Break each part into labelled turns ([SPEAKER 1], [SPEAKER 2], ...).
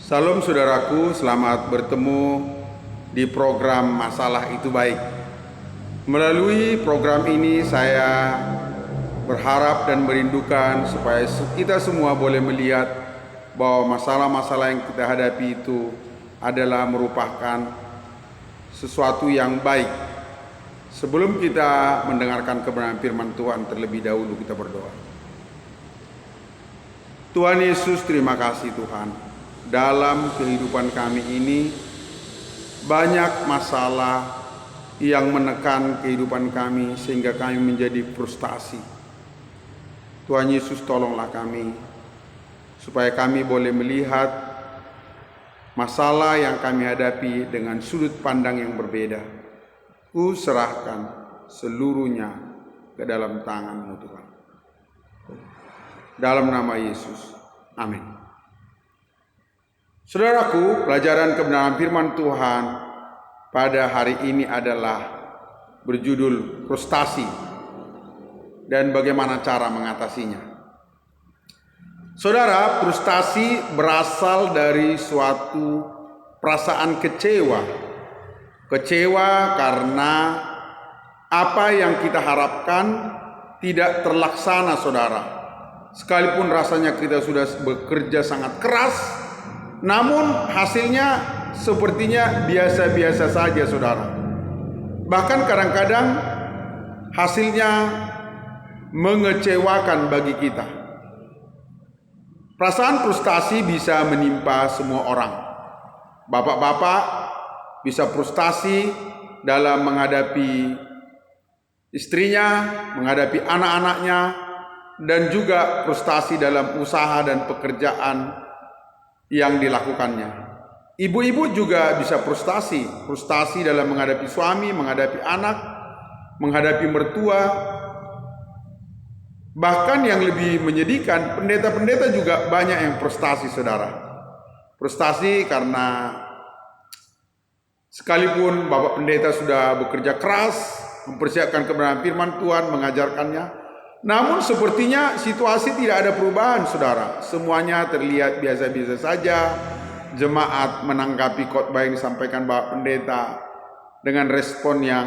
[SPEAKER 1] Salam saudaraku, selamat bertemu di program Masalah Itu Baik. Melalui program ini saya berharap dan merindukan supaya kita semua boleh melihat bahwa masalah-masalah yang kita hadapi itu adalah merupakan sesuatu yang baik. Sebelum kita mendengarkan kebenaran firman Tuhan, terlebih dahulu kita berdoa. Tuhan Yesus, terima kasih Tuhan. Dalam kehidupan kami ini banyak masalah yang menekan kehidupan kami sehingga kami menjadi frustasi. Tuhan Yesus, tolonglah kami supaya kami boleh melihat masalah yang kami hadapi dengan sudut pandang yang berbeda. Ku serahkan seluruhnya ke dalam tangan-Mu Tuhan. Dalam nama Yesus, amin. Saudaraku, pelajaran kebenaran firman Tuhan pada hari ini adalah berjudul frustasi dan bagaimana cara mengatasinya. Saudara, frustasi berasal dari suatu perasaan kecewa. Kecewa karena apa yang kita harapkan tidak terlaksana, saudara. Sekalipun rasanya kita sudah bekerja sangat keras, namun hasilnya sepertinya biasa-biasa saja, saudara. Bahkan kadang-kadang hasilnya mengecewakan bagi kita. Perasaan frustasi bisa menimpa semua orang. Bapak-bapak bisa frustasi dalam menghadapi istrinya, menghadapi anak-anaknya, dan juga frustasi dalam usaha dan pekerjaan yang dilakukannya. Ibu-ibu juga bisa frustasi dalam menghadapi suami, menghadapi anak, menghadapi mertua. Bahkan yang lebih menyedihkan, pendeta-pendeta juga banyak yang frustasi, saudara. Frustasi karena sekalipun Bapak Pendeta sudah bekerja keras mempersiapkan kebenaran firman Tuhan, mengajarkannya, namun sepertinya situasi tidak ada perubahan, saudara. Semuanya terlihat biasa-biasa saja. Jemaat menanggapi khotbah yang disampaikan Bapak Pendeta dengan respon yang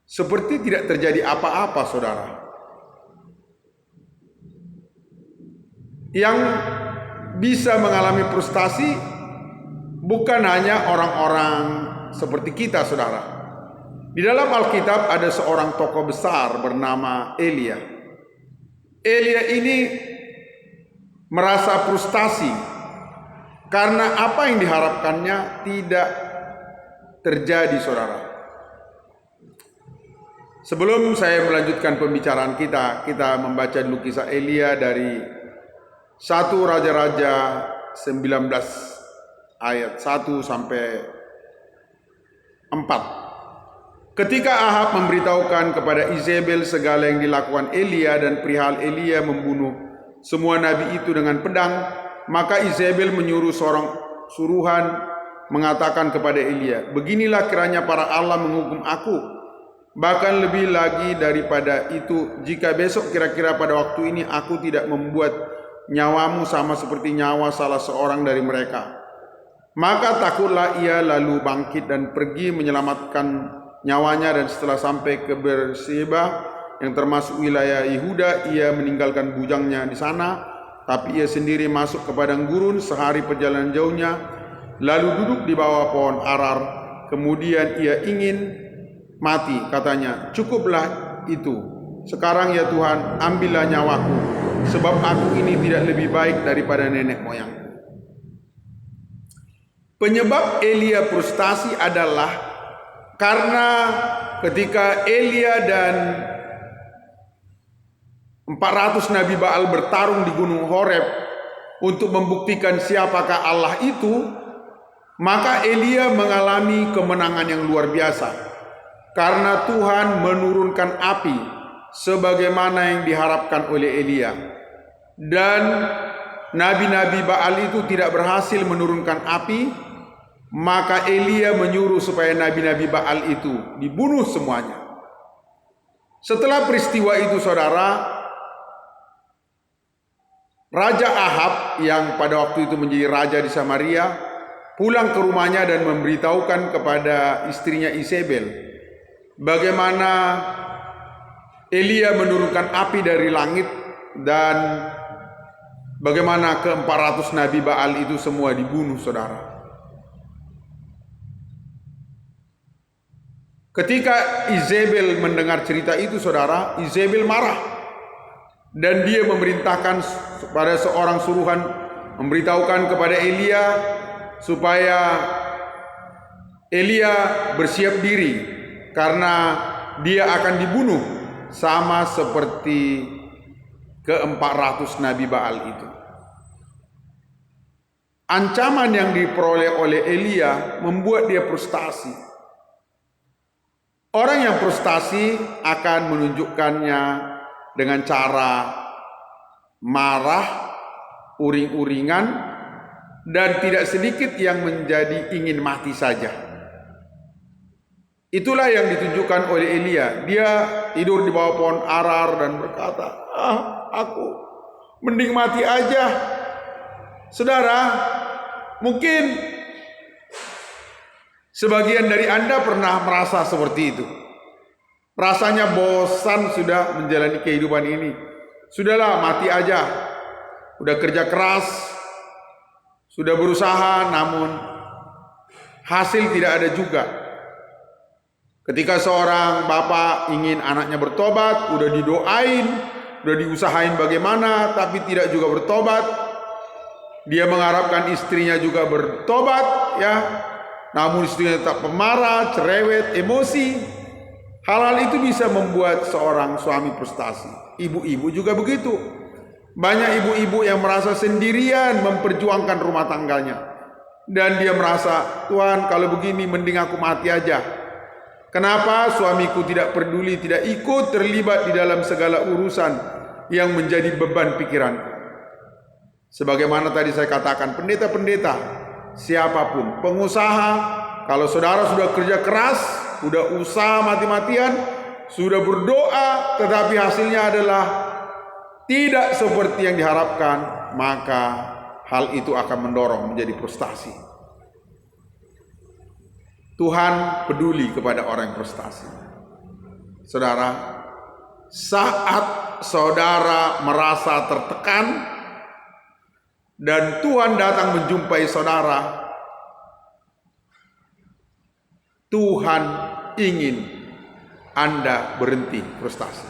[SPEAKER 1] seperti tidak terjadi apa-apa, saudara. Yang bisa mengalami frustasi bukan hanya orang-orang seperti kita, saudara. Di dalam Alkitab ada seorang tokoh besar bernama Elia. Elia ini merasa frustasi karena apa yang diharapkannya tidak terjadi, saudara. Sebelum saya melanjutkan pembicaraan kita membaca dulu kisah Elia dari 1 Raja-Raja 19 ayat 1 sampai 4. Ketika Ahab memberitahukan kepada Izebel segala yang dilakukan Elia dan perihal Elia membunuh semua nabi itu dengan pedang, maka Izebel menyuruh seorang suruhan mengatakan kepada Elia, "Beginilah kiranya para Allah menghukum aku. Bahkan lebih lagi daripada itu, jika besok kira-kira pada waktu ini aku tidak membuat nyawamu sama seperti nyawa salah seorang dari mereka." Maka takutlah ia lalu bangkit dan pergi menyelamatkan nyawanya, dan setelah sampai ke Berseba yang termasuk wilayah Yehuda, ia meninggalkan bujangnya di sana, tapi ia sendiri masuk ke padang gurun sehari perjalanan jauhnya, lalu duduk di bawah pohon arar. Kemudian ia ingin mati, katanya, "Cukuplah itu. Sekarang ya Tuhan, ambillah nyawaku, sebab aku ini tidak lebih baik daripada nenek moyangku." Penyebab Elia frustasi adalah karena ketika Elia dan 400 Nabi Baal bertarung di Gunung Horeb untuk membuktikan siapakah Allah itu, maka Elia mengalami kemenangan yang luar biasa karena Tuhan menurunkan api sebagaimana yang diharapkan oleh Elia. Dan nabi-nabi Baal itu tidak berhasil menurunkan api, maka Elia menyuruh supaya nabi-nabi Baal itu dibunuh semuanya. Setelah peristiwa itu, saudara, Raja Ahab yang pada waktu itu menjadi raja di Samaria pulang ke rumahnya dan memberitahukan kepada istrinya Izebel bagaimana Elia menurunkan api dari langit dan bagaimana ke-400 nabi Baal itu semua dibunuh, saudara. Ketika Izebel mendengar cerita itu, saudara, Izebel marah. Dan dia memerintahkan pada seorang suruhan memberitahukan kepada Elia supaya Elia bersiap diri karena dia akan dibunuh sama seperti ke-400 nabi Baal itu. Ancaman yang diperoleh oleh Elia membuat dia frustasi. Orang yang frustasi akan menunjukkannya dengan cara marah, uring-uringan, dan tidak sedikit yang menjadi ingin mati saja. Itulah yang ditunjukkan oleh Elia. Dia tidur di bawah pohon arar dan berkata, aku mending mati aja. Saudara, mungkin sebagian dari Anda pernah merasa seperti itu. Rasanya bosan sudah menjalani kehidupan ini. Sudahlah, mati aja. Udah kerja keras, sudah berusaha, namun hasil tidak ada juga. Ketika seorang bapak ingin anaknya bertobat, udah didoain, udah diusahain bagaimana, tapi tidak juga bertobat. Dia mengharapkan istrinya juga bertobat, ya. Namun istrinya tetap pemarah, cerewet, emosi. Hal-hal itu bisa membuat seorang suami frustasi. Ibu-ibu juga begitu. Banyak ibu-ibu yang merasa sendirian memperjuangkan rumah tangganya. Dan dia merasa, Tuhan, kalau begini mending aku mati aja. Kenapa suamiku tidak peduli, tidak ikut terlibat di dalam segala urusan yang menjadi beban pikiranku. Sebagaimana tadi saya katakan, pendeta-pendeta, siapapun, pengusaha, kalau saudara sudah kerja keras, sudah usaha mati-matian, sudah berdoa, tetapi hasilnya adalah tidak seperti yang diharapkan, maka hal itu akan mendorong menjadi frustasi. Tuhan peduli kepada orang yang frustasi. Saudara, saat saudara merasa tertekan dan Tuhan datang menjumpai saudara, Tuhan ingin Anda berhenti frustasi.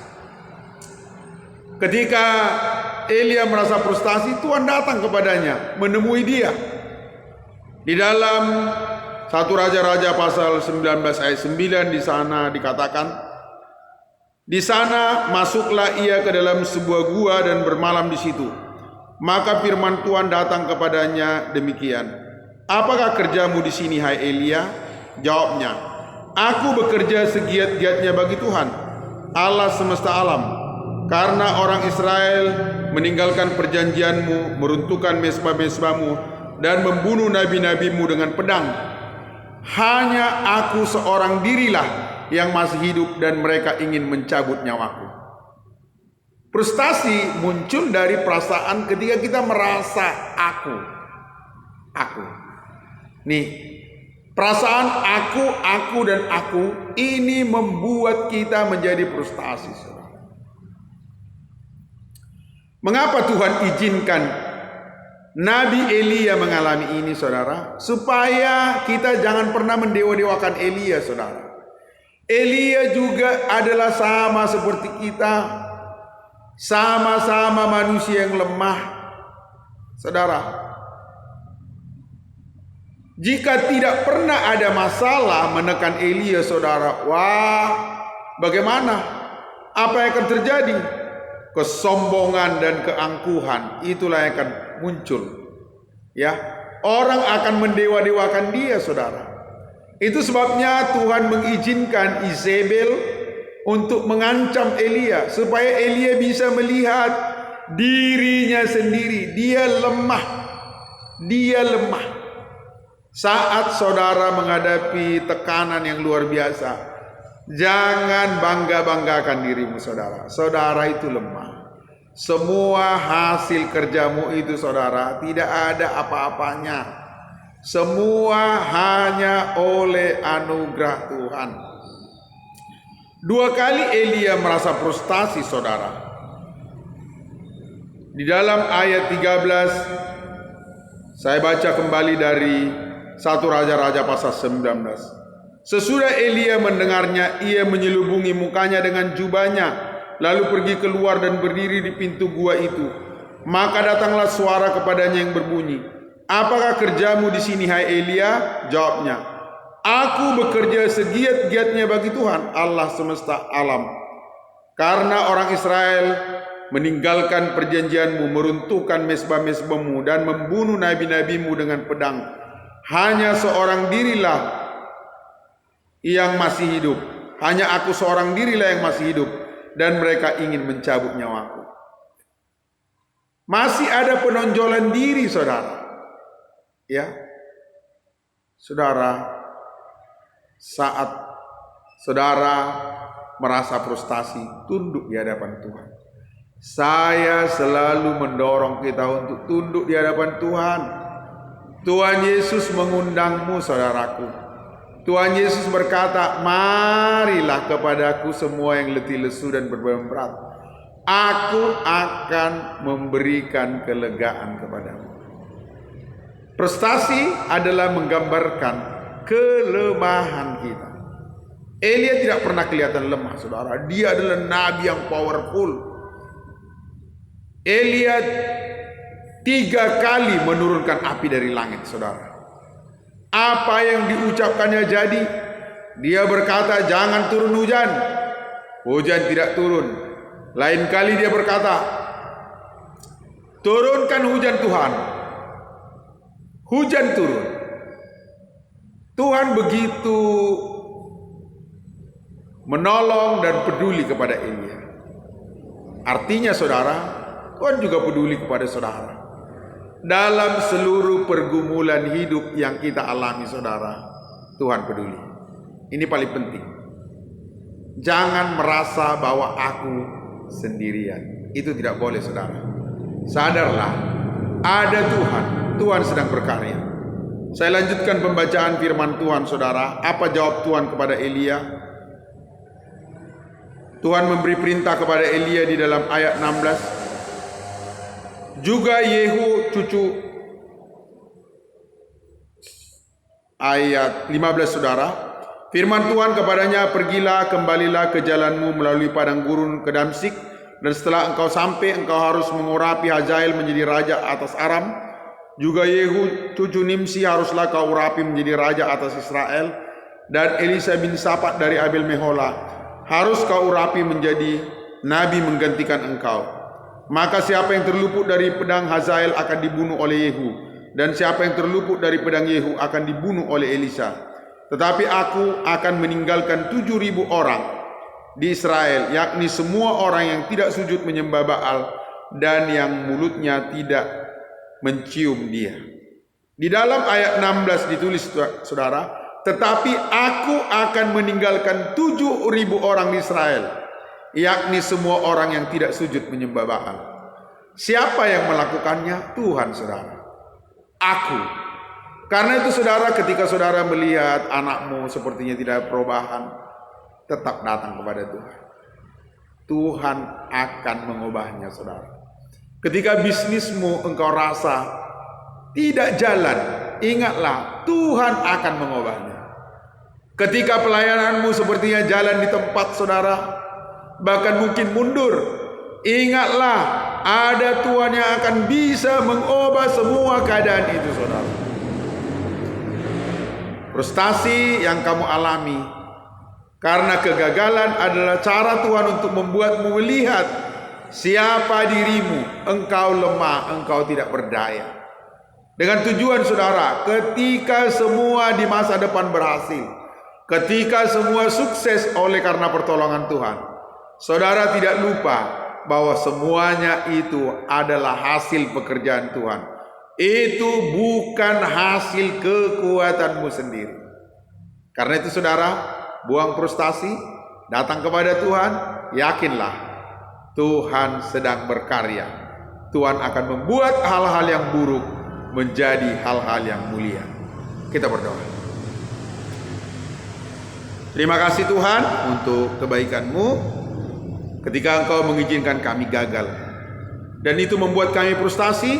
[SPEAKER 1] Ketika Elia merasa frustasi, Tuhan datang kepadanya, menemui dia. Di dalam 1 Raja-Raja pasal 19 ayat 9 di sana dikatakan, di sana masuklah ia ke dalam sebuah gua dan bermalam di situ. Maka firman Tuhan datang kepadanya demikian, apakah kerjamu di sini, hai Elia? Jawabnya, aku bekerja segiat-giatnya bagi Tuhan, Allah semesta alam, karena orang Israel meninggalkan perjanjianmu, meruntuhkan mezbah-mezbahmu, dan membunuh nabi-nabimu dengan pedang. Hanya aku seorang dirilah yang masih hidup dan mereka ingin mencabut nyawaku. Frustasi muncul dari perasaan ketika kita merasa aku. Nih, perasaan aku dan aku ini membuat kita menjadi frustasi. Mengapa Tuhan izinkan Nabi Elia mengalami ini, saudara? Supaya kita jangan pernah mendewa-dewakan Elia, saudara. Elia juga adalah sama seperti kita, sama-sama manusia yang lemah, saudara. Jika tidak pernah ada masalah menekan Elia, saudara, wah, bagaimana? Apa yang akan terjadi? Kesombongan dan keangkuhan, itulah yang akan muncul. Ya, orang akan mendewa-dewakan dia, saudara. Itu sebabnya Tuhan mengizinkan Izebel untuk mengancam Elia, supaya Elia bisa melihat dirinya sendiri. Dia lemah. Saat saudara menghadapi tekanan yang luar biasa, jangan bangga-banggakan dirimu, saudara. Saudara itu lemah. Semua hasil kerjamu itu saudara tidak ada apa-apanya. Semua hanya oleh anugerah Tuhan. 2 kali Elia merasa frustasi saudara. Di dalam ayat 13 saya baca kembali dari 1 Raja-Raja pasal 19. Sesudah Elia mendengarnya, ia menyelubungi mukanya dengan jubahnya, lalu pergi keluar dan berdiri di pintu gua itu. Maka datanglah suara kepadanya yang berbunyi, "Apakah kerjamu di sini, hai Elia?" Jawabnya, "Aku bekerja segiat-giatnya bagi Tuhan, Allah semesta alam. Karena orang Israel meninggalkan perjanjianmu, meruntuhkan mezbah-mezbahmu, dan membunuh nabi-nabimu dengan pedang. Hanya seorang dirilah yang masih hidup. Hanya aku seorang dirilah yang masih hidup. Dan mereka ingin mencabut nyawaku." Masih ada penonjolan diri saudara. Ya, saudara, saat saudara merasa frustasi, tunduk di hadapan Tuhan. Saya selalu mendorong kita untuk tunduk di hadapan Tuhan. Tuhan Yesus mengundangmu saudaraku. Tuhan Yesus berkata, "Marilah kepadaku semua yang letih lesu dan berbeban berat. Aku akan memberikan kelegaan kepadamu." Prestasi adalah menggambarkan kelemahan kita. Elia tidak pernah kelihatan lemah saudara. Dia adalah nabi yang powerful. Elia 3 kali menurunkan api dari langit saudara. Apa yang diucapkannya jadi. Dia berkata, "Jangan turun hujan." Hujan tidak turun. Lain kali dia berkata, "Turunkan hujan Tuhan." Hujan turun. Tuhan begitu menolong dan peduli kepada Elia. Artinya saudara, Tuhan juga peduli kepada saudara. Dalam seluruh pergumulan hidup yang kita alami saudara, Tuhan peduli. Ini paling penting. Jangan merasa bahwa aku sendirian. Itu tidak boleh saudara. Sadarlah, ada Tuhan. Tuhan sedang berkarya. Saya lanjutkan pembacaan firman Tuhan saudara. Apa jawab Tuhan kepada Elia? Tuhan memberi perintah kepada Elia di dalam ayat 16. Juga Yehu cucu, ayat 15 saudara. Firman Tuhan kepadanya, "Pergilah, kembalilah ke jalanmu melalui padang gurun ke Damsyik, dan setelah engkau sampai, engkau harus mengurapi Hazael menjadi raja atas Aram. Juga Yehu cucu Nimsi haruslah kau urapi menjadi raja atas Israel, dan Elisa bin Safat dari Abel Mehola harus kau urapi menjadi nabi menggantikan engkau. Maka siapa yang terluput dari pedang Hazael akan dibunuh oleh Yehu, dan siapa yang terluput dari pedang Yehu akan dibunuh oleh Elisa. Tetapi aku akan meninggalkan 7.000 orang di Israel, yakni semua orang yang tidak sujud menyembah Baal dan yang mulutnya tidak mencium dia." Di dalam ayat 16 ditulis saudara, "Tetapi aku akan meninggalkan 7.000 orang di Israel, yakni semua orang yang tidak sujud menyembah Baal." Siapa yang melakukannya? Tuhan saudara. Aku. Karena itu saudara, ketika saudara melihat anakmu sepertinya tidak ada perubahan, tetap datang kepada Tuhan. Tuhan akan mengubahnya saudara. Ketika bisnismu engkau rasa tidak jalan, ingatlah Tuhan akan mengubahnya. Ketika pelayananmu sepertinya jalan di tempat saudara, bahkan mungkin mundur, ingatlah ada Tuhan yang akan bisa mengubah semua keadaan itu saudara. Frustasi yang kamu alami karena kegagalan adalah cara Tuhan untuk membuatmu melihat siapa dirimu. Engkau lemah, engkau tidak berdaya. Dengan tujuan saudara, ketika semua di masa depan berhasil, ketika semua sukses oleh karena pertolongan Tuhan, saudara tidak lupa bahwa semuanya itu adalah hasil pekerjaan Tuhan. Itu bukan hasil kekuatanmu sendiri. Karena itu saudara, buang frustasi, datang kepada Tuhan, yakinlah Tuhan sedang berkarya. Tuhan akan membuat hal-hal yang buruk menjadi hal-hal yang mulia. Kita berdoa. Terima kasih Tuhan untuk kebaikan-Mu ketika Engkau mengizinkan kami gagal. Dan itu membuat kami frustasi.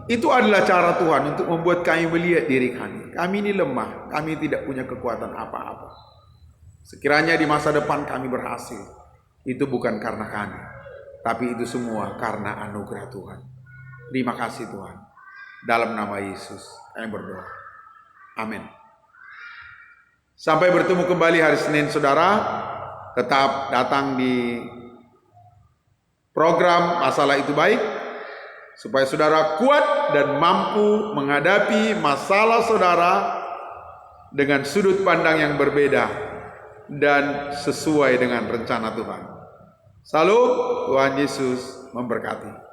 [SPEAKER 1] Itu adalah cara Tuhan untuk membuat kami melihat diri kami. Kami ini lemah, kami tidak punya kekuatan apa-apa. Sekiranya di masa depan kami berhasil, itu bukan karena kami, tapi itu semua karena anugerah Tuhan. Terima kasih Tuhan. Dalam nama Yesus kami berdoa. Amin. Sampai bertemu kembali hari Senin, saudara. Tetap datang di program Masalah Itu Baik, supaya saudara kuat dan mampu menghadapi masalah saudara dengan sudut pandang yang berbeda dan sesuai dengan rencana Tuhan. Salam, Tuhan Yesus memberkati.